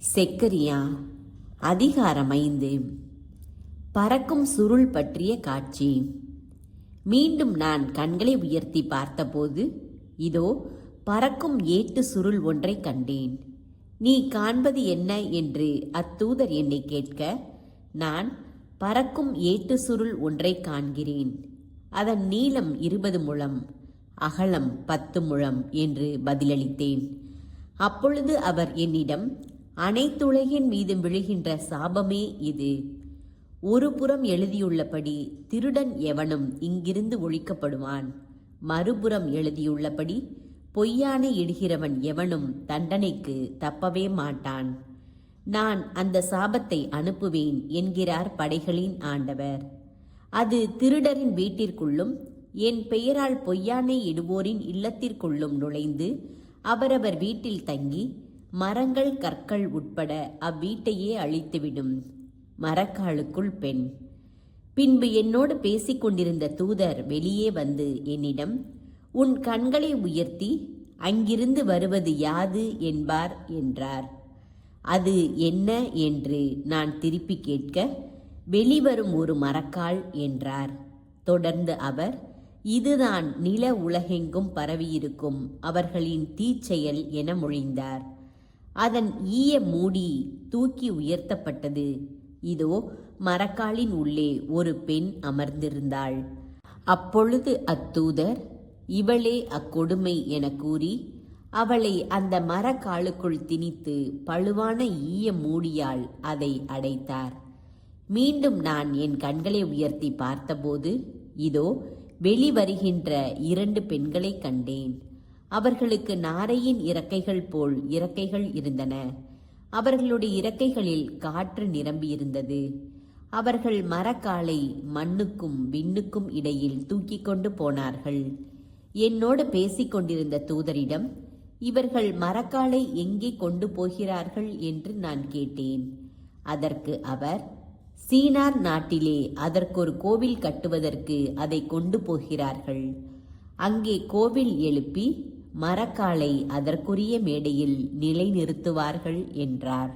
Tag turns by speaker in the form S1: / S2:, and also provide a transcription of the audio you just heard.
S1: செக்கரியா அதிகாரம் 5. பறக்கும் சுருள் பற்றிய காட்சி. மீண்டும் நான் கண்களை உயர்த்தி பார்த்தபோது இதோ பறக்கும் ஏட்டு சுருள் ஒன்றை கண்டேன். நீ காண்பது என்ன என்று அத்தூதர் என்னை கேட்க, நான் பறக்கும் ஏட்டு சுருள் ஒன்றை காண்கிறேன். அதன் நீளம் 20 முழம், அகலம் 10 முழம் என்று பதிலளித்தேன். அப்பொழுது அவர் என்னிடம், அனைத்துலகின் மீதும் விழுகின்ற சாபமே இது. ஒரு புறம் எழுதியுள்ளபடி திருடன் எவனும் இங்கிருந்து ஒழிக்கப்படுவான், மறுபுறம் எழுதியுள்ளபடி பொய்யானை இடுகிறவன் எவனும் தண்டனைக்கு தப்பவே மாட்டான். நான் அந்த சாபத்தை அனுப்புவேன் என்கிறார் படைகளின் ஆண்டவர். அது திருடரின் வீட்டிற்குள்ளும் என் பெயரால் பொய்யானை இடுவோரின் இல்லத்திற்குள்ளும் நுழைந்து அவரவர் வீட்டில் தங்கி மரங்கள் கற்கள் உட்பட அவ்வீட்டையே அழித்துவிடும். மரக்காலுக்குள் பெண். பின்பு என்னோடு பேசிக்கொண்டிருந்த தூதர் வெளியே வந்து என்னிடம், உன் கண்களை உயர்த்தி அங்கிருந்து வருவது யாது என்பார் என்றார். அது என்ன என்று நான் திருப்பி கேட்க, வெளிவரும் ஒரு மரக்கால் என்றார். தொடர்ந்து அவர், இதுதான் நில உலகெங்கும் பரவியிருக்கும் அவர்களின் தீச்செயல் என மொழிந்தார். அதன் ஈய மூடி தூக்கி உயர்த்தப்பட்டது. இதோ மரக்காலின் உள்ளே ஒரு பெண் அமர்ந்திருந்தாள். அப்பொழுது அத்தூதர், இவளே அக்கொடுமை என கூறி அவளை அந்த மரக்காலுக்குள் திணித்து பழுவான ஈய மூடியால் அதை அடைத்தார். மீண்டும் நான் என் கண்களை உயர்த்தி பார்த்தபோது இதோ வெளிவருகின்ற 2 பெண்களை கண்டேன். அவர்களுக்கு நாரையின் இறக்கைகள் போல் இறக்கைகள் இருந்தன. அவர்களுடைய இறக்கைகளில் காற்று நிரம்பியிருந்தது. அவர்கள் மரக்காலை மண்ணுக்கும் விண்ணுக்கும் இடையில் தூக்கி கொண்டு போனார்கள். என்னோடு பேசிக்கொண்டிருந்த தூதரிடம், இவர்கள் மரக்காலை எங்கே கொண்டு போகிறார்கள் என்று நான் கேட்டேன். அதற்கு அவர், சீனார் நாட்டிலே அதற்கொரு கோவில் கட்டுவதற்கு அதை கொண்டு போகிறார்கள். அங்கே கோவில் எழுப்பி மரக்காலை அதற்குரிய மேடையில் நிலைநிறுத்துவார்கள் என்றார்.